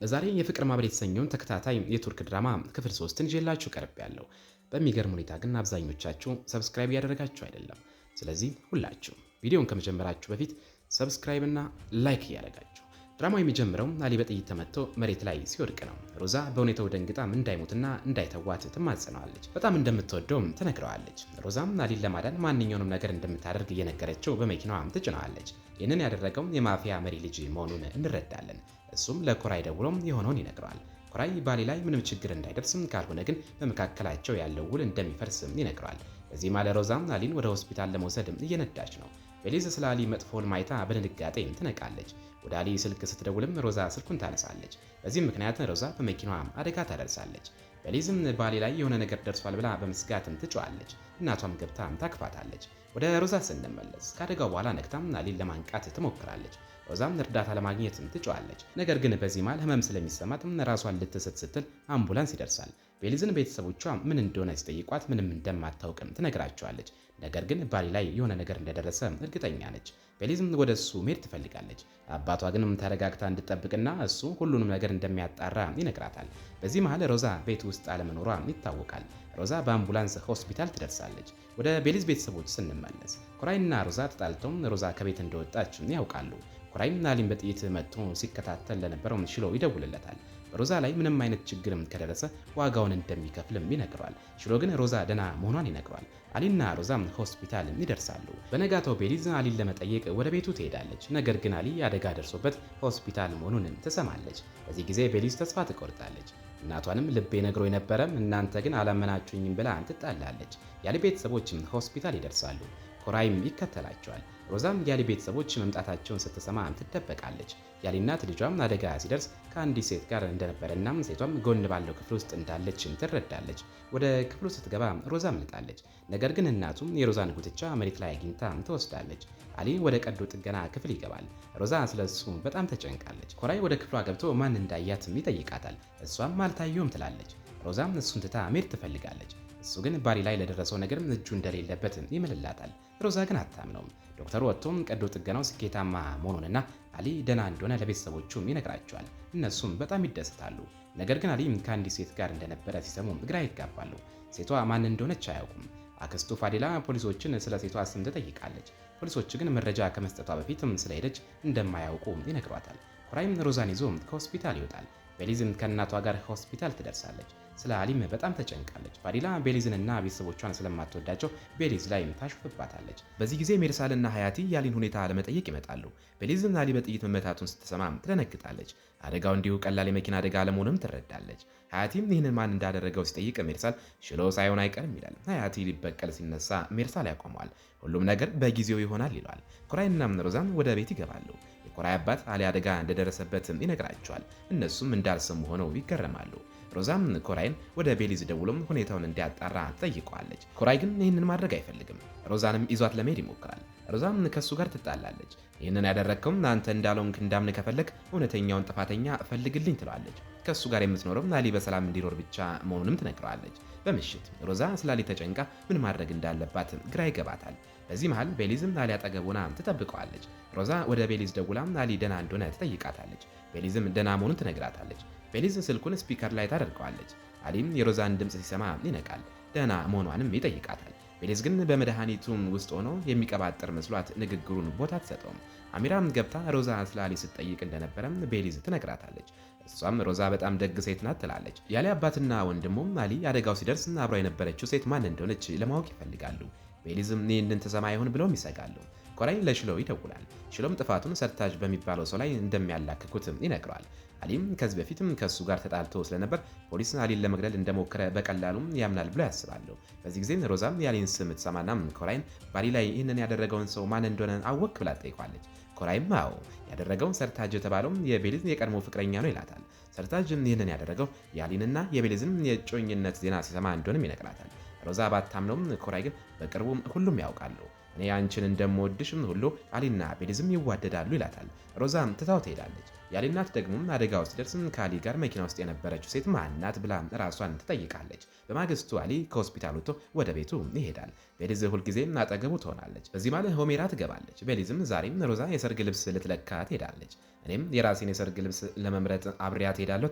ለዛሬ የፍቅር ማህበር የተሰኘውን ተከታታይ የቱርክ ድራማ ክፍል 3ን ይዤላችሁ ቀርቤያለሁ። በሚገርም ሁኔታ ግን አብዛኞቻችሁ ሰብስክራይብ እያደረጋችሁ አይደለም። ስለዚህ ሁላችሁ ቪዲዮውን ከመጀመራችሁ በፊት ሰብስክራይብ እና ላይክ እያደረጋችሁ። ድራማው የሚጀምረው አሊ በጥይት ተመትቶ መሬት ላይ ሲወድቅ ነው። ሮዛ በሁኔታው ደንግጣም እንዳይሞትና እንዳይተዋት ትማጸነዋለች። በጣም እንደምትወደውም ትነግረዋለች። ሮዛም አሊን ለማዳን ማንኛውንም ነገር እንደምታደርግ እየነገረችው በመኪናዋም ትጭነዋለች። ይህንን ያደረገው የማፊያ መሪ ልጅ መሆኑን እንረዳለን። እሱም ለኮራይ ደውሎም የሆነውን ይነግረዋል። ኮራይ ባሊ ላይ ምንም ችግር እንዳይደርስም ካልሆነ ግን በመካከላቸው ያለው ውል እንደሚፈርስም ይነግረዋል። በዚህ ማለ ሮዛም አሊን ወደ ሆስፒታል ለመውሰድ እየነዳች ነው። ቤሊዝ ስለ አሊ መጥፎን ማይታ በድንጋጤ ትነቃለች። ወደ አሊ ስልክ ስትደውልም ሮዛ ስልኩን ታነሳለች። በዚህም ምክንያት ሮዛ በመኪናዋ አደጋ ታደርሳለች። ቤሊዝም ባሊ ላይ የሆነ ነገር ደርሷል ብላ በመስጋትም ትጮኻለች። እናቷም ገብታም ታክፋታለች። ወደ ሮዛ ስንመለስ ከአደጋው በኋላ ነቅታም አሊን ለማንቃት ትሞክራለች። ሮዛም እርዳታ ለማግኘትም ትጮኻለች። ነገር ግን በዚህ መሃል ህመም ስለሚሰማትም ራሷን ልትስት ስትል አምቡላንስ ይደርሳል። ቤሊዝን ቤተሰቦቿ ምን እንደሆነ ሲጠይቋት ምንም እንደማታውቅም ትነግራቸዋለች። ነገር ግን ባሊ ላይ የሆነ ነገር እንደደረሰ እርግጠኛ ነች። ቤሊዝም ወደ እሱ መሄድ ትፈልጋለች። አባቷ ግን ተረጋግታ እንድጠብቅና እሱ ሁሉንም ነገር እንደሚያጣራ ይነግራታል። በዚህ መሃል ሮዛ ቤት ውስጥ አለመኖሯ ይታወቃል። ሮዛ በአምቡላንስ ሆስፒታል ትደርሳለች። ወደ ቤሊዝ ቤተሰቦች ስንመለስ ኮራይና ሮዛ ተጣልተው ሮዛ ከቤት እንደወጣች ያውቃሉ። ኮራይም አሊን በጥይት መጥቶ ሲከታተል ለነበረው ሽሎ ይደውልለታል። በሮዛ ላይ ምንም አይነት ችግርም ከደረሰ ዋጋውን እንደሚከፍልም ይነግረዋል። ሽሎ ግን ሮዛ ደና መሆኗን ይነግረዋል። አሊና ሮዛም ሆስፒታል ይደርሳሉ። በነጋታው ቤሊዝ አሊን ለመጠየቅ ወደ ቤቱ ትሄዳለች። ነገር ግን አሊ አደጋ ደርሶበት ሆስፒታል መሆኑን ትሰማለች። በዚህ ጊዜ ቤሊዝ ተስፋ ትቆርጣለች። እናቷንም ልቤ ነግሮ የነበረም እናንተ ግን አላመናችሁኝም ብላ ትጣላለች። ያሊ ቤተሰቦችም ሆስፒታል ይደርሳሉ። ኮራይም ይከተላቸዋል። ሮዛም ያሊ ቤተሰቦች መምጣታቸውን ስትሰማ ትደበቃለች። ያሊ እናት ልጇም አደጋ ሲደርስ ከአንዲት ሴት ጋር እንደነበረና ሴቷም ጎን ባለው ክፍል ውስጥ እንዳለች ትረዳለች። ወደ ክፍሉ ስትገባ ሮዛ አምልጣለች። ነገር ግን እናቱም የሮዛን ጉትቻ መሬት ላይ አግኝታ ትወስዳለች። አሊ ወደ ቀዶ ጥገና ክፍል ይገባል። ሮዛ ስለሱ በጣም ተጨንቃለች። ኮራይ ወደ ክፍሏ ገብቶ ማን እንዳያትም ይጠይቃታል። እሷም አልታየውም ትላለች። ሮዛም እሱን ትታ መሄድ ትፈልጋለች። እሱ ግን ባሊ ላይ ለደረሰው ነገር እጁ እንደሌለበት ይምልላታል። ሮዛ ግን አታምነውም። ዶክተሩ ወጥቶም ቀዶ ጥገናው ስኬታማ መሆኑንና አሊ ደህና እንደሆነ ለቤተሰቦቹም ይነግራቸዋል። እነሱም በጣም ይደሰታሉ። ነገር ግን አሊ ከአንዲት ሴት ጋር እንደነበረ ሲሰሙ ግራ ይጋባሉ። ሴቷ ማን እንደሆነች አያውቁም። አክስቱ ፋዲላ ፖሊሶችን ስለ ሴቷ ስም ትጠይቃለች። ፖሊሶች ግን መረጃ ከመስጠቷ በፊትም ስለሄደች እንደማያውቁ ይነግሯታል። ኮራይም ሮዛን ይዞ ከሆስፒታል ይወጣል። ቤሊዝም ከእናቷ ጋር ሆስፒታል ትደርሳለች። ስለ አሊም በጣም ተጨንቃለች። ፋዲላ ቤሊዝንና ቤተሰቦቿን ስለማትወዳቸው ቤሊዝ ላይ ታሾፍባታለች። በዚህ ጊዜ ሜርሳልና ሀያቲ የአሊን ሁኔታ ለመጠየቅ ይመጣሉ። ቤሊዝም አሊ በጥይት መመታቱን ስትሰማ ትደነግጣለች። አደጋው እንዲሁ ቀላል የመኪና አደጋ አለመሆኑንም ትረዳለች። ሀያቲም ይህንን ማን እንዳደረገው ሲጠይቅ ሜርሳል ሽሎ ሳይሆን አይቀርም ይላል። ሀያቲ ሊበቀል ሲነሳ ሜርሳል ያቆመዋል። ሁሉም ነገር በጊዜው ይሆናል ይለዋል። ኮራይና ሮዛም ወደ ቤት ይገባሉ። የኮራይ አባት አሊ አደጋ እንደደረሰበት ይነግራቸዋል። እነሱም እንዳልሰሙ ሆነው ይገረማሉ። ሮዛም ኮራይን ወደ ቤሊዝ ደውሎም ሁኔታውን እንዲያጣራ ጠይቀዋለች። ኮራይ ግን ይህንን ማድረግ አይፈልግም። ሮዛንም ይዟት ለመሄድ ይሞክራል። ሮዛም ከሱ ጋር ትጣላለች። ይህንን ያደረግከው አንተ እንዳልሆንክ እንዳምን ከፈለግ እውነተኛውን ጥፋተኛ ፈልግልኝ ትለዋለች። ከሱ ጋር የምትኖረው አሊ በሰላም እንዲኖር ብቻ መሆኑንም ትነግረዋለች። በምሽት ሮዛ ስለ አሊ ተጨንቃ ምን ማድረግ እንዳለባት ግራ ይገባታል። በዚህ መሃል ቤሊዝም አሊ አጠገብ ሆና ትጠብቀዋለች። ሮዛ ወደ ቤሊዝ ደውላ አሊ ደና እንደሆነ ትጠይቃታለች። ቤሊዝም ደና መሆኑን ትነግራታለች። ቤሊዝ ስልኩን ስፒከር ላይ ታደርገዋለች። አሊም የሮዛን ድምፅ ሲሰማ ይነቃል። ደህና መሆኗንም ይጠይቃታል። ቤሊዝ ግን በመድኃኒቱም ውስጥ ሆኖ የሚቀባጥር መስሏት ንግግሩን ቦታ አትሰጠውም። አሚራም ገብታ ሮዛ ስለ አሊ ስትጠይቅ እንደነበረም ቤሊዝ ትነግራታለች። እሷም ሮዛ በጣም ደግ ሴት ናት ትላለች። ያሊ አባትና ወንድሙም አሊ አደጋው ሲደርስ አብራ የነበረችው ሴት ማን እንደሆነች ለማወቅ ይፈልጋሉ። ቤሊዝም ይህንን ትሰማ ይሆን ብለውም ይሰጋሉ። ኮራይ ለሽሎ ይደውላል። ሽሎም ጥፋቱን ሰርታጅ በሚባለው ሰው ላይ እንደሚያላክኩት ይነግረዋል። አሊም ከዚህ በፊትም ከሱ ጋር ተጣልቶ ስለነበር ፖሊስ አሊን ለመግደል እንደሞከረ በቀላሉም ያምናል ብሎ ያስባሉ። በዚህ ጊዜ ሮዛም የአሊን ስም ትሰማና ኮራይን ባሊ ላይ ይህንን ያደረገውን ሰው ማን እንደሆነ አወቅ ብላ ትጠይቋለች። ኮራይም አዎ ያደረገውን ሰርታጅ የተባለው የቤሊዝ የቀድሞ ፍቅረኛ ነው ይላታል። ሰርታጅም ይህንን ያደረገው የአሊንና የቤሊዝን የጮኝነት ዜና ሲሰማ እንደሆነም ይነግራታል። ሮዛ ባታምነውም ኮራይ ግን በቅርቡ ሁሉም ያውቃሉ፣ እኔ አንቺን እንደምወድሽም ሁሉ አሊና ቤሊዝም ይዋደዳሉ ይላታል። ሮዛም ትታው ትሄዳለች። የአሊ እናት ደግሞ አደጋው ሲደርስ ከአሊ ጋር መኪና ውስጥ የነበረችው ሴት ማናት ብላ ራሷን ትጠይቃለች። በማግስቱ አሊ ከሆስፒታል ወጥቶ ወደ ቤቱ ይሄዳል። ቤሊዝ ሁልጊዜም አጠገቡ ትሆናለች። በዚህ ማለት ሆሜራ ትገባለች። ቤሊዝም ዛሬም ሮዛ የሰርግ ልብስ ልትለካ ትሄዳለች። እኔም የራሴን የሰርግ ልብስ ለመምረጥ አብሬያት ሄዳለሁ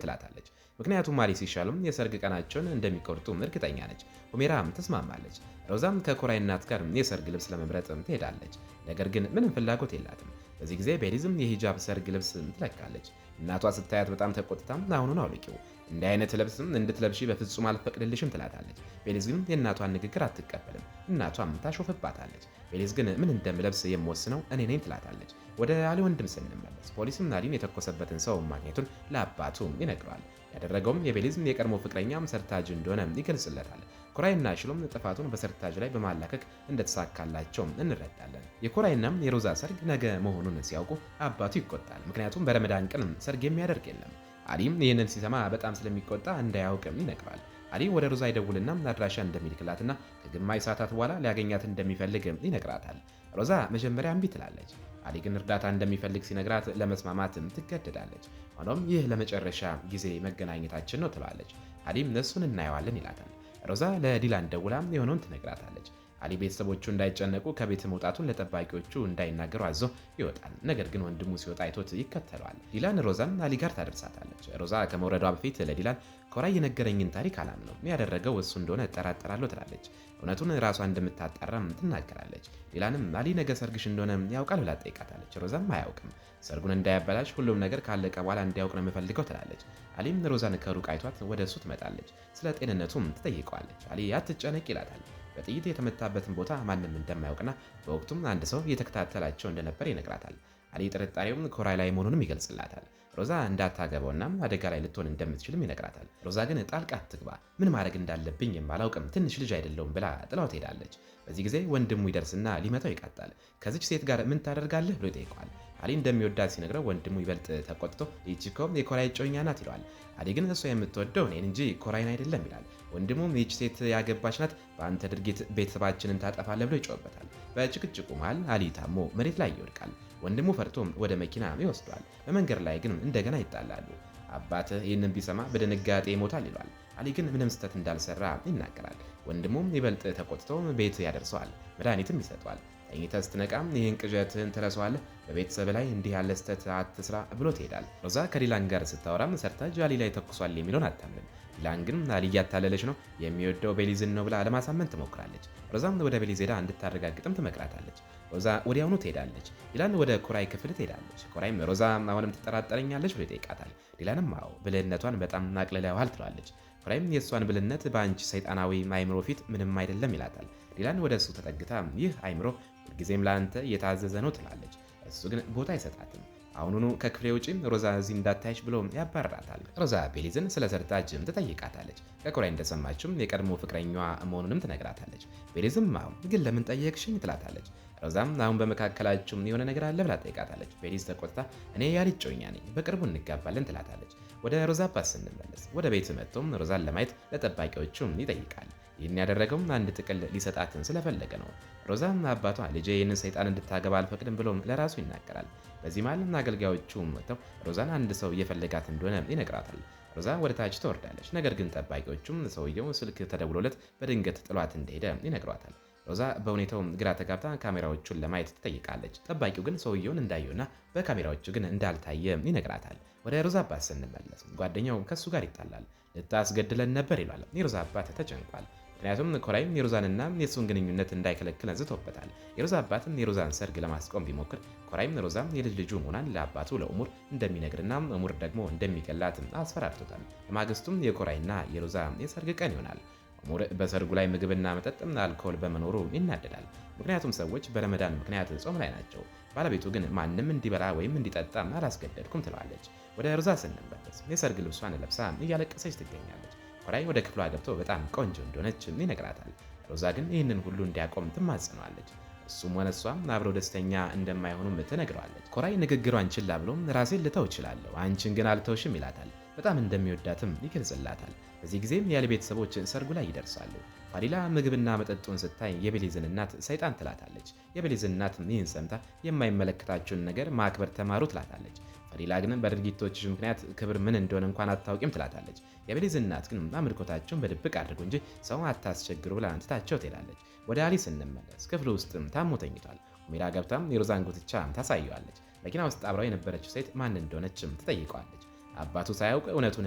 ትላታለች። ምክንያቱም አሊ ሲሻሉም የሰርግ ቀናቸውን እንደሚቆርጡ እርግጠኛ ነች። ሆሜራም ትስማማለች። ሮዛም ከኮራይ እናት ጋር የሰርግ ልብስ ለመምረጥ ትሄዳለች። ነገር ግን ምንም ፍላጎት የላትም። በዚህ ጊዜ ቤሊዝም የሂጃብ ሰርግ ልብስ ትለካለች። እናቷ ስታያት በጣም ተቆጥታም አሁኑን አውልቂው፣ እንዲህ አይነት ልብስም እንድትለብሺ በፍጹም አልፈቅድልሽም ትላታለች። ቤሊዝ ግን የእናቷን ንግግር አትቀበልም። እናቷም ታሾፍባታለች። ቤሊዝ ግን ምን እንደምለብስ የምወስነው እኔ ነኝ ትላታለች። ወደ አሊ ወንድም ስንመለስ ፖሊስም አሊን የተኮሰበትን ሰው ማግኘቱን ለአባቱ ይነግረዋል። ያደረገውም የቤሊዝም የቀድሞ ፍቅረኛም ሰርታጅ እንደሆነ ይገልጽለታል። ኮራይና ሽሎም ጥፋቱን በሰርታጅ ላይ በማላከክ እንደተሳካላቸው እንረዳለን። የኮራይናም የሮዛ ሰርግ ነገ መሆኑን ሲያውቁ አባቱ ይቆጣል። ምክንያቱም በረመዳን ቀን ሰርግ የሚያደርግ የለም። አሊም ይህንን ሲሰማ በጣም ስለሚቆጣ እንዳያውቅም ይነግረዋል። አሊ ወደ ሮዛ ይደውልና አድራሻ እንደሚልክላትና ከግማሽ ሰዓታት በኋላ ሊያገኛት እንደሚፈልግ ይነግራታል። ሮዛ መጀመሪያ እምቢ ትላለች። አሊ ግን እርዳታ እንደሚፈልግ ሲነግራት ለመስማማት ትገደዳለች። ሆኖም ይህ ለመጨረሻ ጊዜ መገናኘታችን ነው ትላለች። አሊም እሱን እናየዋለን ይላታል። ሮዛ ለዲላን ደውላ የሆነውን ትነግራታለች። አሊ ቤተሰቦቹ እንዳይጨነቁ ከቤት መውጣቱን ለጠባቂዎቹ እንዳይናገሩ አዞ ይወጣል። ነገር ግን ወንድሙ ሲወጣ አይቶት ይከተለዋል። ዲላን ሮዛን አሊ ጋር ታደርሳታለች። ሮዛ ከመውረዷ በፊት ለዲላን ኮራይ የነገረኝን ታሪክ አላምነው፣ ያደረገው እሱ እንደሆነ እጠራጠራለሁ ትላለች። እውነቱን ራሷ እንደምታጣራም ትናገራለች። ዲላንም አሊ ነገ ሰርግሽ እንደሆነ ያውቃል ብላ ትጠይቃታለች። ሮዛም አያውቅም፣ ሰርጉን እንዳያበላሽ ሁሉም ነገር ካለቀ በኋላ እንዲያውቅ ነው የምፈልገው ትላለች። አሊም ሮዛን ከሩቅ አይቷት ወደ እሱ ትመጣለች። ስለ ጤንነቱም ትጠይቀዋለች። አሊ አትጨነቅ ይላታል። በጥይት የተመታበትን ቦታ ማንም እንደማያውቅና በወቅቱም አንድ ሰው እየተከታተላቸው እንደነበር ይነግራታል። አሊ ጥርጣሬውም ኮራይ ላይ መሆኑንም ይገልጽላታል። ሮዛ እንዳታገባውና አደጋ ላይ ልትሆን እንደምትችልም ይነግራታል። ሮዛ ግን ጣልቃ አትግባ፣ ምን ማድረግ እንዳለብኝ የማላውቅም ትንሽ ልጅ አይደለሁም ብላ ጥላው ትሄዳለች። በዚህ ጊዜ ወንድሙ ይደርስና ሊመታው ይቃጣል። ከዚች ሴት ጋር ምን ታደርጋለህ ብሎ ይጠይቀዋል። አሊ እንደሚወዳት ሲነግረው ወንድሙ ይበልጥ ተቆጥቶ ይህች እኮ የኮራይ እጮኛ ናት ይለዋል። አሊ ግን እሷ የምትወደው እኔን እንጂ ኮራይን አይደለም ይላል። ወንድሙም ይህች ሴት ያገባች ናት፣ በአንተ ድርጊት ቤተሰባችንን ታጠፋለህ ብሎ ይጮህበታል። በጭቅጭቁ መሃል አሊ ታሞ መሬት ላይ ይወድቃል። ወንድሙ ፈርቶ ወደ መኪና ይወስደዋል። በመንገድ ላይ ግን እንደገና ይጣላሉ። አባትህ ይህንን ቢሰማ በድንጋጤ ይሞታል ይሏል። አሊ ግን ምንም ስህተት እንዳልሰራ ይናገራል። ወንድሙም ይበልጥ ተቆጥቶ ቤት ያደርሰዋል፣ መድኃኒትም ይሰጠዋል። ተኝተህ ስትነቃም ይህን ቅዠትህን ትረሳዋለህ፣ በቤተሰብ ላይ እንዲህ ያለ ስህተት አትስራ ብሎ ትሄዳል። ሮዛ ከዲላን ጋር ስታወራም ሰርታጅ አሊ ላይ ተኩሷል የሚለውን አታምንም። ዲላን ግን አሊ እያታለለች ነው፣ የሚወደው ቤሊዝን ነው ብላ ለማሳመን ትሞክራለች። ሮዛም ወደ ቤሊዝ ሄዳ እንድታረጋግጥም ትመክራታለች። ሮዛ ወዲያውኑ ትሄዳለች። ዲላን ወደ ኮራይ ክፍል ትሄዳለች። ኮራይም ሮዛ አሁንም ትጠራጠረኛለች ብሎ ይጠይቃታል። ዲላንም አዎ ብልህነቷን በጣም አቅልለዋል ትለዋለች። ኮራይም የእሷን ብልህነት በአንቺ ሰይጣናዊ አይምሮ ፊት ምንም አይደለም ይላታል። ዲላን ወደ እሱ ተጠግታ ይህ አይምሮ ሁልጊዜም ለአንተ እየታዘዘ ነው ትላለች። እሱ ግን ቦታ አይሰጣትም። አሁኑኑ ከክፍሌ ውጪ ሮዛ እዚህ እንዳታይሽ ብሎ ያባርራታል። ሮዛ ቤሊዝን ስለ ሰርታጅም ትጠይቃታለች። ከኮራይ እንደሰማችም የቀድሞ ፍቅረኛዋ መሆኑንም ትነግራታለች። ቤሊዝም አሁን ግን ለምን ጠየቅሽኝ ትላታለች። ሮዛም አሁን በመካከላችሁ የሆነ ነገር አለ ብላ ትጠይቃታለች። ቤሊዝ ተቆጥታ እኔ ያሊ እጮኛ ነኝ፣ በቅርቡ እንጋባለን ትላታለች። ወደ ሮዛ አባት ስንመለስ ወደ ቤት መጥቶም ሮዛን ለማየት ለጠባቂዎቹም ይጠይቃል። ይህን ያደረገው አንድ ጥቅል ሊሰጣትን ስለፈለገ ነው። ሮዛም አባቷ ልጄ ይህንን ሰይጣን እንድታገባ አልፈቅድም ብሎ ለራሱ ይናገራል። በዚህ መሃል አገልጋዮቹ መጥተው ሮዛን አንድ ሰው እየፈለጋት እንደሆነ ይነግራታል። ሮዛ ወደ ታች ትወርዳለች። ነገር ግን ጠባቂዎቹም ሰውየው ስልክ ተደውሎለት በድንገት ጥሏት እንደሄደ ይነግሯታል። ሮዛ በሁኔታው ግራ ተጋብታ ካሜራዎቹን ለማየት ትጠይቃለች። ጠባቂው ግን ሰውየውን እንዳየውና በካሜራዎቹ ግን እንዳልታየ ይነግራታል። ወደ ሮዛ አባት ስንመለስ ጓደኛው ከሱ ጋር ይጣላል። ልታስገድለን ነበር ይሏል። የሮዛ አባት ተጨንቋል። ምክንያቱም ኮራይም የሮዛንና የሱን ግንኙነት እንዳይከለክል አንስቶበታል። የሮዛ አባትም የሮዛን ሰርግ ለማስቆም ቢሞክር ኮራይም ሮዛ የልጅ ልጁ መሆኗን ለአባቱ ለኡሙር እንደሚነግርና ኡሙር ደግሞ እንደሚገላት አስፈራርቶታል። በማግስቱም የኮራይና የሮዛ የሰርግ ቀን ይሆናል። ኡሙር በሰርጉ ላይ ምግብና መጠጥ አልኮል በመኖሩ ይናደዳል። ምክንያቱም ሰዎች በረመዳን ምክንያት ጾም ላይ ናቸው። ባለቤቱ ግን ማንም እንዲበላ ወይም እንዲጠጣ አላስገደድኩም ትለዋለች። ወደ ሮዛ ስንመለስ የሰርግ ልብሷን ለብሳ እያለቀሰች ትገኛለች። ኮራይ ወደ ክፍሏ ገብቶ በጣም ቆንጆ እንደሆነች ይነግራታል። ሮዛ ግን ይህንን ሁሉ እንዲያቆም ትማጽነዋለች። እሱም ሆነ እሷም አብረው ደስተኛ እንደማይሆኑም ትነግረዋለች። ኮራይ ንግግሯን ችላ ብሎም ራሴን ልተው እችላለሁ፣ አንቺን ግን አልተውሽም ይላታል። በጣም እንደሚወዳትም ይገልጽላታል። በዚህ ጊዜም ያለ ቤተሰቦች ሰርጉ ላይ ይደርሳሉ። ፋዲላ ምግብና መጠጡን ስታይ የቤሊዝን እናት ሰይጣን ትላታለች። የቤሊዝን እናት ይህን ሰምታ የማይመለከታችሁን ነገር ማክበር ተማሩ ትላታለች። ፈዲላ ግን በድርጊቶችሽ ምክንያት ክብር ምን እንደሆነ እንኳን አታውቂም ትላታለች። የቤሊዝ እናት ግን አምልኮታቸውን በድብቅ አድርጉ እንጂ ሰው አታስቸግሩ ብላ ትታቸው ትሄዳለች። ወደ አሊ ስንመለስ ክፍሉ ውስጥም ታሞ ተኝቷል። ሁሜራ ገብታም የሮዛን ጉትቻ ታሳየዋለች። መኪና ውስጥ አብራው የነበረችው ሴት ማን እንደሆነችም ትጠይቀዋለች። አባቱ ሳያውቅ እውነቱን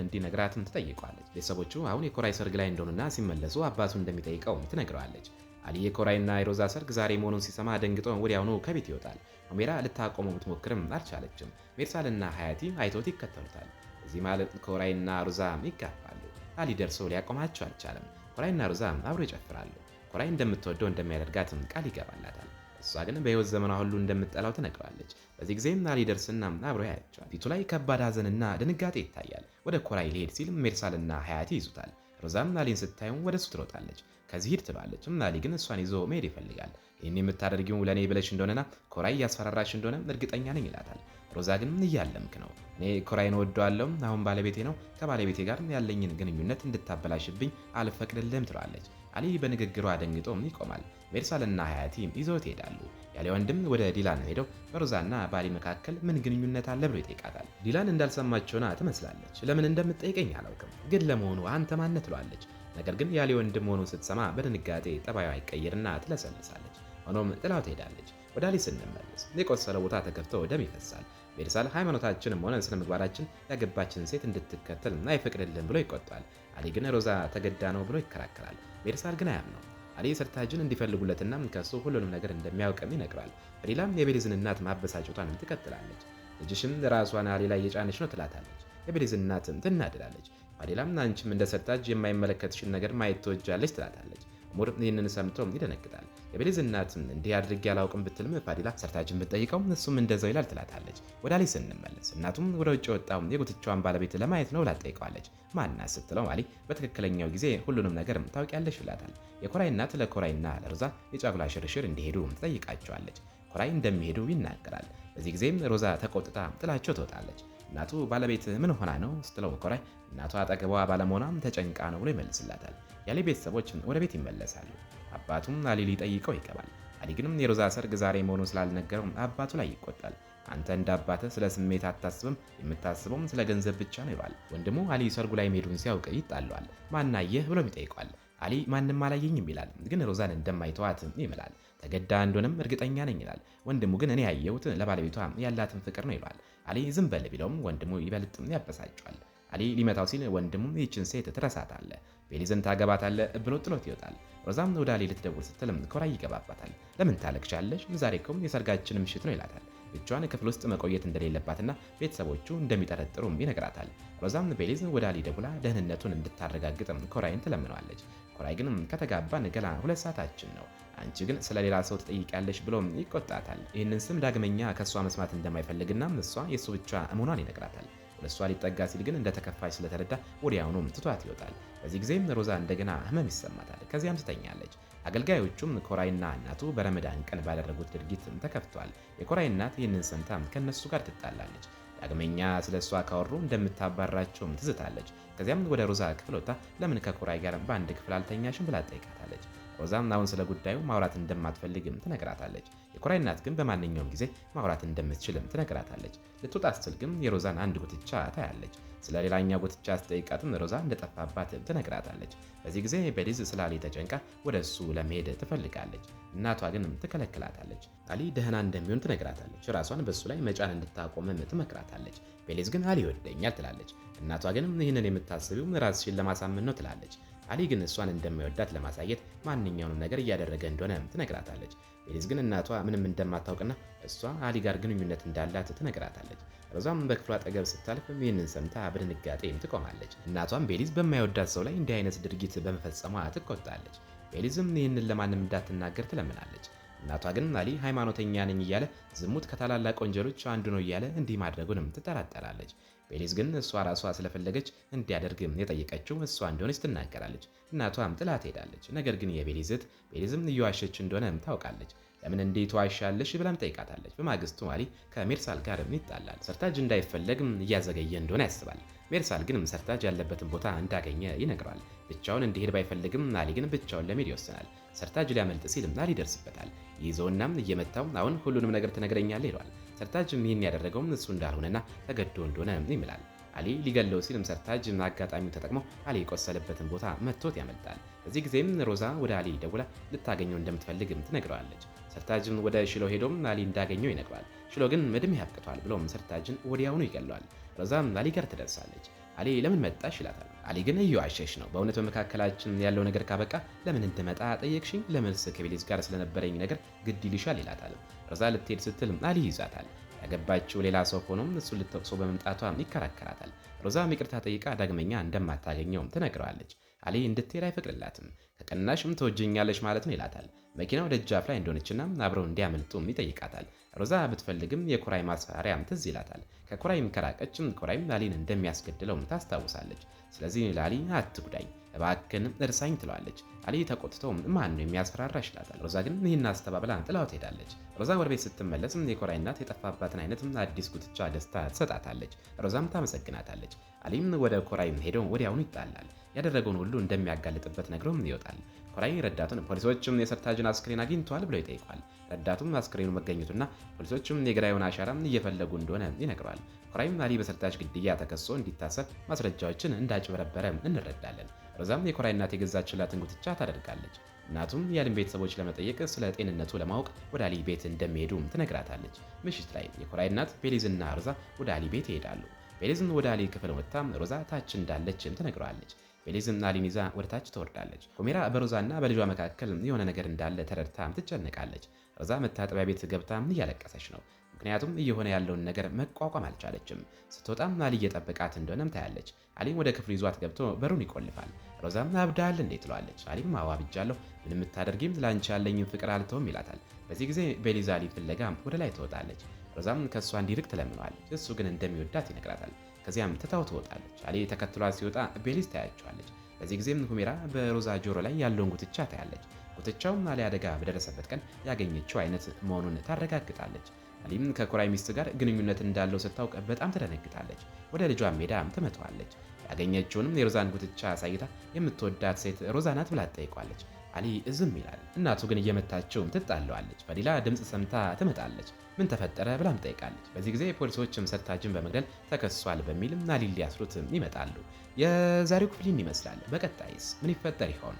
እንዲነግራትም ትጠይቀዋለች። ቤተሰቦቹ አሁን የኮራይ ሰርግ ላይ እንደሆኑና ሲመለሱ አባቱ እንደሚጠይቀው ትነግረዋለች። አሊ የኮራይና የሮዛ ሰርግ ዛሬ መሆኑን ሲሰማ ደንግጦ ወዲያውኑ ከቤት ይወጣል። ሁሜራ ልታቆመው ብትሞክርም አልቻለችም። ሜርሳልና ሀያቲ አይቶት ይከተሉታል። እዚህ ማለት ኮራይና ሮዛ ይጋባሉ። አሊ ደርሶ ሊያቆማቸው አልቻለም። ኮራይና ሮዛ አብሮ ይጨፍራሉ። ኮራይ እንደምትወደው እንደሚያደርጋትም ቃል ይገባላታል። እሷ ግን በህይወት ዘመኗ ሁሉ እንደምትጠላው ትነግረዋለች። በዚህ ጊዜም አሊ ደርስና አብሮ ያያቸዋል። ፊቱ ላይ ከባድ ሐዘንና ድንጋጤ ይታያል። ወደ ኮራይ ሊሄድ ሲል ሜርሳልና ሀያቲ ይዙታል። ሮዛም አሊን ስታየው ወደሱ ትሮጣለች። ከዚህ ሂድ ትለዋለች። አሊ ግን እሷን ይዞ መሄድ ይፈልጋል። ይህን የምታደርጊው ለእኔ ብለሽ እንደሆነና ኮራይ እያስፈራራሽ እንደሆነ እርግጠኛ ነኝ ይላታል። ሮዛ ግን እያለምክ ነው። እኔ ኮራይን እወደዋለሁ። አሁን ባለቤቴ ነው። ከባለቤቴ ጋር ያለኝን ግንኙነት እንድታበላሽብኝ አልፈቅድልህም ትለዋለች። አሊ በንግግሯ ደንግጦ ይቆማል። ሜርሳልና ሀያቲ ይዘውት ይሄዳሉ። ያሌ ወንድም ወደ ዲላን ሄደው በሮዛና በአሊ መካከል ምን ግንኙነት አለ ብሎ ይጠይቃታል። ዲላን እንዳልሰማቸውና ትመስላለች። ለምን እንደምትጠይቀኝ አላውቅም፣ ግን ለመሆኑ አንተ ማነህ ትለዋለች። ነገር ግን ያሌ ወንድም መሆኑን ስትሰማ በድንጋጤ ጠባዩ ይቀየርና ትለሰልሳለች። ሆኖም ጥላው ትሄዳለች። ወደ አሊ ስንመለስ የቆሰለ ቦታ ተከፍቶ ደም ይፈሳል። ሜርሳል ሃይማኖታችንም ሆነ ስነ ምግባራችን ያገባችን ሴት እንድትከተል አይፈቅድልም ብሎ ይቆጣል። አሊ ግን ሮዛ ተገዳ ነው ብሎ ይከራከራል። ሜርሳል ግን አያምነው። አሊ ሰርታጅን እንዲፈልጉለትና ከሱ ሁሉንም ነገር እንደሚያውቅም ይነግራል። ፈዲላም የቤሊዝን እናት ማበሳጨቷን ትቀጥላለች። ልጅሽም ራሷን አሊ ላይ የጫነች ነው ትላታለች። የቤሊዝ እናትም ትናደዳለች። ፈዲላም አንቺም እንደ ሰርታጅ የማይመለከትሽን ነገር ማየት ትወጃለች ትላታለች። ሙር ይህንን ሰምቶ ይደነግጣል። የቤሊዝ እናት እንዲህ አድርጌ ያላውቅም ብትልም ፈዲላ ሰርታጅን ብትጠይቀው እሱም እንደዛው ይላል ትላታለች። ወደ አሊ ስንመለስ እናቱም ወደ ውጭ የወጣው የጉትቻዋን ባለቤት ለማየት ነው ብላ ትጠይቀዋለች። ማናት ስትለው አሊ በትክክለኛው ጊዜ ሁሉንም ነገር ታውቂያለሽ ይላታል። የኮራይ እናት ለኮራይና ለሮዛ የጫጉላ ሽርሽር እንዲሄዱ ትጠይቃቸዋለች። ኮራይ እንደሚሄዱ ይናገራል። በዚህ ጊዜም ሮዛ ተቆጥታ ጥላቸው ትወጣለች። እናቱ ባለቤት ምን ሆና ነው ስትለው ኮራይ እናቷ አጠገቧ ባለመሆኗም ተጨንቃ ነው ብሎ ይመልስላታል። ያሌ ቤተሰቦች ወደ ቤት ይመለሳሉ። አባቱም አሊ ሊጠይቀው ይገባል። አሊ ግን የሮዛ ሰርግ ዛሬ መሆኑን ስላልነገረው አባቱ ላይ ይቆጣል። አንተ እንደ አባትህ ስለ ስሜት አታስብም፣ የምታስበውም ስለ ገንዘብ ብቻ ነው ይሏል። ወንድሙ አሊ ሰርጉ ላይ መሄዱን ሲያውቅ ይጣለዋል። ማናየህ ብሎም ይጠይቋል። አሊ ማንም አላየኝም ይላል። ግን ሮዛን እንደማይተዋት ይምላል። ተገዳ እንደሆነም እርግጠኛ ነኝ ይላል። ወንድሙ ግን እኔ ያየሁት ለባለቤቷ ያላትን ፍቅር ነው ይሏል። አሊ ዝም በል ቢለውም ወንድሙ ይበልጥ ያበሳጨዋል። አሊ ሊመታው ሲል ወንድሙ ይህችን ሴት ትረሳታለህ፣ ቤሊዝን ታገባታለህ ብሎ ጥሎት ይወጣል። ሮዛም ወደ አሊ ልትደውል ስትልም ኮራይ ይገባባታል። ለምን ታለቅሻለሽ? ዛሬ እኮ የሰርጋችን ምሽት ነው ይላታል። ብቻዋን ክፍል ውስጥ መቆየት እንደሌለባትና ቤተሰቦቹ እንደሚጠረጥሩም ይነግራታል። ሮዛም ቤሊዝ ወደ አሊ ደውላ ደህንነቱን እንድታረጋግጥም ኮራይን ትለምነዋለች። ኮራይ ግን ከተጋባን ገና 2 ሰዓታችን ነው፣ አንቺ ግን ስለሌላ ሰው ትጠይቂያለሽ ብሎም ይቆጣታል። ይህንን ስም ዳግመኛ ከእሷ መስማት እንደማይፈልግና እሷ የእሱ ብቻ መሆኗን ይነግራታል። ወደ እሷ ሊጠጋ ሲል ግን እንደተከፋች ስለተረዳ ወዲያውኑም ትቷት ይወጣል። በዚህ ጊዜም ሮዛ እንደገና ህመም ይሰማታል። ከዚያም ትተኛለች። አገልጋዮቹም ኮራይና እናቱ በረመዳን ቀን ባደረጉት ድርጊት ተከፍቷል። የኮራይ እናት ይህንን ሰምታ ከነሱ ጋር ትጣላለች። ዳግመኛ ስለ እሷ ካወሩ እንደምታባራቸውም ትዝታለች። ከዚያም ወደ ሮዛ ክፍል ወጥታ ለምን ከኮራይ ጋር በአንድ ክፍል አልተኛሽም ብላ ትጠይቃታለች። ሮዛም አሁን ስለ ጉዳዩ ማውራት እንደማትፈልግም ትነግራታለች። የኮራይ እናት ግን በማንኛውም ጊዜ ማውራት እንደምትችልም ትነግራታለች። ልትወጣ ስትል ግን የሮዛን አንድ ጉትቻ ታያለች። ስለ ሌላኛው ጉትቻ ስትጠይቃትም ሮዛ እንደጠፋባት ትነግራታለች። በዚህ ጊዜ ቤሊዝ ስለ አሊ ተጨንቃ ወደ እሱ ለመሄድ ትፈልጋለች። እናቷ ግን ትከለክላታለች። አሊ ደህና እንደሚሆን ትነግራታለች። ራሷን በእሱ ላይ መጫን እንድታቆምም ትመክራታለች። ቤሊዝ ግን አሊ ይወደኛል ትላለች። እናቷ ግን ይህንን የምታስቢው ራስሽን ለማሳመን ነው ትላለች። አሊ ግን እሷን እንደማይወዳት ለማሳየት ማንኛውንም ነገር እያደረገ እንደሆነ ትነግራታለች። ቤሊዝ ግን እናቷ ምንም እንደማታውቅና እሷ አሊ ጋር ግንኙነት እንዳላት ትነግራታለች። ሮዛም በክፍሏ አጠገብ ስታልፍ ይህንን ሰምታ በድንጋጤ ትቆማለች። እናቷም ቤሊዝ በማይወዳት ሰው ላይ እንዲህ አይነት ድርጊት በመፈጸሟ ትቆጣለች። ቤሊዝም ይህንን ለማንም እንዳትናገር ትለምናለች። እናቷ ግን አሊ ሃይማኖተኛ ነኝ እያለ ዝሙት ከታላላቅ ወንጀሎች አንዱ ነው እያለ እንዲህ ማድረጉንም ትጠራጠራለች። ቤሊዝ ግን እሷ ራሷ ስለፈለገች እንዲያደርግ የጠየቀችው እሷ እንደሆነች ትናገራለች። እናቷም ጥላ ትሄዳለች። ነገር ግን የቤሊዝ እህት ቤሊዝም እየዋሸች እንደሆነ ታውቃለች። ለምን እንዲህ ትዋሻለሽ ብላም ጠይቃታለች። በማግስቱ አሊ ከሜርሳል ጋር ይጣላል። ሰርታጅ እንዳይፈለግ እያዘገየ እንደሆነ ያስባል። ሜርሳል ግን ሰርታጅ ያለበትን ቦታ እንዳገኘ ይነግረዋል። ብቻውን እንዲሄድ ባይፈልግም አሊ ግን ብቻውን ለመሄድ ይወስናል። ሰርታጅ ሊያመልጥ ሲል አሊ ይደርስበታል። ይዘውናም እየመታው አሁን ሁሉንም ነገር ትነግረኛለህ ይለዋል። ሰርታጅም ይህን ያደረገውም እሱ እንዳልሆነና ተገዶ እንደሆነ ይምላል። አሊ ሊገለው ሲልም ሰርታጅ አጋጣሚውን ተጠቅሞ አሊ የቆሰለበትን ቦታ መጥቶት ያመልጣል። በዚህ ጊዜም ሮዛ ወደ አሊ ደውላ ልታገኘው እንደምትፈልግም ትነግረዋለች። ሰርታጅም ወደ ሽሎ ሄዶም አሊ እንዳገኘው ይነግረዋል። ሽሎ ግን እድሜ ያብቅቷል ብሎም ሰርታጅን ወዲያውኑ ይገለዋል። ሮዛም አሊ ጋር ትደርሳለች። አሊ ለምን መጣሽ ይላታል። አሊ ግን እየዋሸሽ ነው፣ በእውነት በመካከላችን ያለው ነገር ካበቃ ለምን እንድመጣ ጠየቅሽኝ? ለመልስ ከቤሊዝ ጋር ስለነበረኝ ነገር ግድ ይልሻል ይላታል። ሮዛ ልትሄድ ስትል አሊ ይዛታል። ያገባችው ሌላ ሰው ሆኖም እሱን ልትወቅሶ በመምጣቷ ይከራከራታል። ሮዛም ይቅርታ ጠይቃ ዳግመኛ እንደማታገኘውም ትነግረዋለች። አሊ እንድትሄድ አይፈቅድላትም። ከቀናሽም ትወጂኛለሽ ማለት ነው ይላታል። መኪናው ደጃፍ ላይ እንደሆነችና አብረው እንዲያመልጡም ይጠይቃታል። ሮዛ ብትፈልግም የኮራይ ማስፈራሪያም ትዝ ይላታል። ከኮራይም ከራቀችም ኮራይም አሊን እንደሚያስገድለውም ታስታውሳለች። ስለዚህ ለአሊ አትጉዳኝ እባክህን እርሳኝ ትለዋለች። አሊ ተቆጥቶ ማን ነው የሚያስፈራራሽ ይላታል። ሮዛ ግን ይህን አስተባብላ ጥላው ትሄዳለች። ሮዛ ወደ ቤት ስትመለስ የኮራይ እናት የጠፋባትን አይነት አዲስ ጉትቻ ደስታ ትሰጣታለች። ሮዛም ታመሰግናታለች። አሊም ወደ ኮራይ ሄዶ ወዲያውኑ ይጣላል። ያደረገውን ሁሉ እንደሚያጋልጥበት ነግሮም ይወጣል። ኮራይ ረዳቱን ፖሊሶችም የሰርታጅን አስክሬን አግኝተዋል ብሎ ይጠይቋል። ረዳቱም አስክሬኑ መገኘቱና ፖሊሶችም የገዳዩን አሻራ እየፈለጉ እንደሆነ ይነግረዋል። ኮራይም አሊ በሰርታጅ ግድያ ተከሶ እንዲታሰር ማስረጃዎችን እንዳጭበረበረ እንረዳለን። ሮዛም የኮራይ እናት የገዛችላትን ጉትቻ ታደርጋለች። እናቱም የአሊን ቤተሰቦች ለመጠየቅ ስለ ጤንነቱ ለማወቅ ወደ አሊ ቤት እንደሚሄዱ ትነግራታለች። ምሽት ላይ የኮራይ እናት ቤሊዝና ሮዛ ወደ አሊ ቤት ይሄዳሉ። ቤሊዝም ወደ አሊ ክፍል ወጥታ ሮዛ ታች እንዳለች ትነግረዋለች። ቤሊዝም አሊን ይዛ ወደ ታች ትወርዳለች። ሁሜራ በሮዛና በልጇ መካከል የሆነ ነገር እንዳለ ተረድታ ትጨነቃለች። ሮዛ መታጠቢያ ቤት ገብታ እያለቀሰች ነው። ምክንያቱም እየሆነ ያለውን ነገር መቋቋም አልቻለችም። ስትወጣም አሊ እየጠበቃት እንደሆነም ታያለች። አሊም ወደ ክፍሉ ይዟት ገብቶ በሩን ይቆልፋል። ሮዛም አብዳል እንዴ ትለዋለች። አሊም አዎ አብጃለሁ፣ ምንም የምታደርጊም ለአንቺ ያለኝን ፍቅር አልተውም ይላታል። በዚህ ጊዜ ቤሊዝ አሊ ፍለጋ ወደ ላይ ትወጣለች። ሮዛም ከእሷ እንዲርቅ ትለምነዋለች። እሱ ግን እንደሚወዳት ይነግራታል። ከዚያም ትታው ትወጣለች። አሊ ተከትሏት ሲወጣ ቤሊዝ ታያቸዋለች። በዚህ ጊዜም ሁሜራ በሮዛ ጆሮ ላይ ያለውን ጉትቻ ታያለች። ጉትቻውም አሊ አደጋ በደረሰበት ቀን ያገኘችው አይነት መሆኑን ታረጋግጣለች። አሊም ከኮራይ ሚስት ጋር ግንኙነት እንዳለው ስታውቅ በጣም ትደነግጣለች። ወደ ልጇ ሜዳ ትመታዋለች። ያገኘችውንም የሮዛን ጉትቻ አሳይታ የምትወዳት ሴት ሮዛ ናት ብላ ትጠይቋለች። አሊ ዝም ይላል። እናቱ ግን እየመታችውም ትጣለዋለች። ፈዲላ ድምፅ ሰምታ ትመጣለች። ምን ተፈጠረ ብላም ጠይቃለች። በዚህ ጊዜ ፖሊሶችም ሰርታጅን በመግደል ተከሷል በሚልም አሊን ሊያስሩት ይመጣሉ። የዛሬው ክፍል ይመስላል። በቀጣይስ ምን ይፈጠር ይሆን?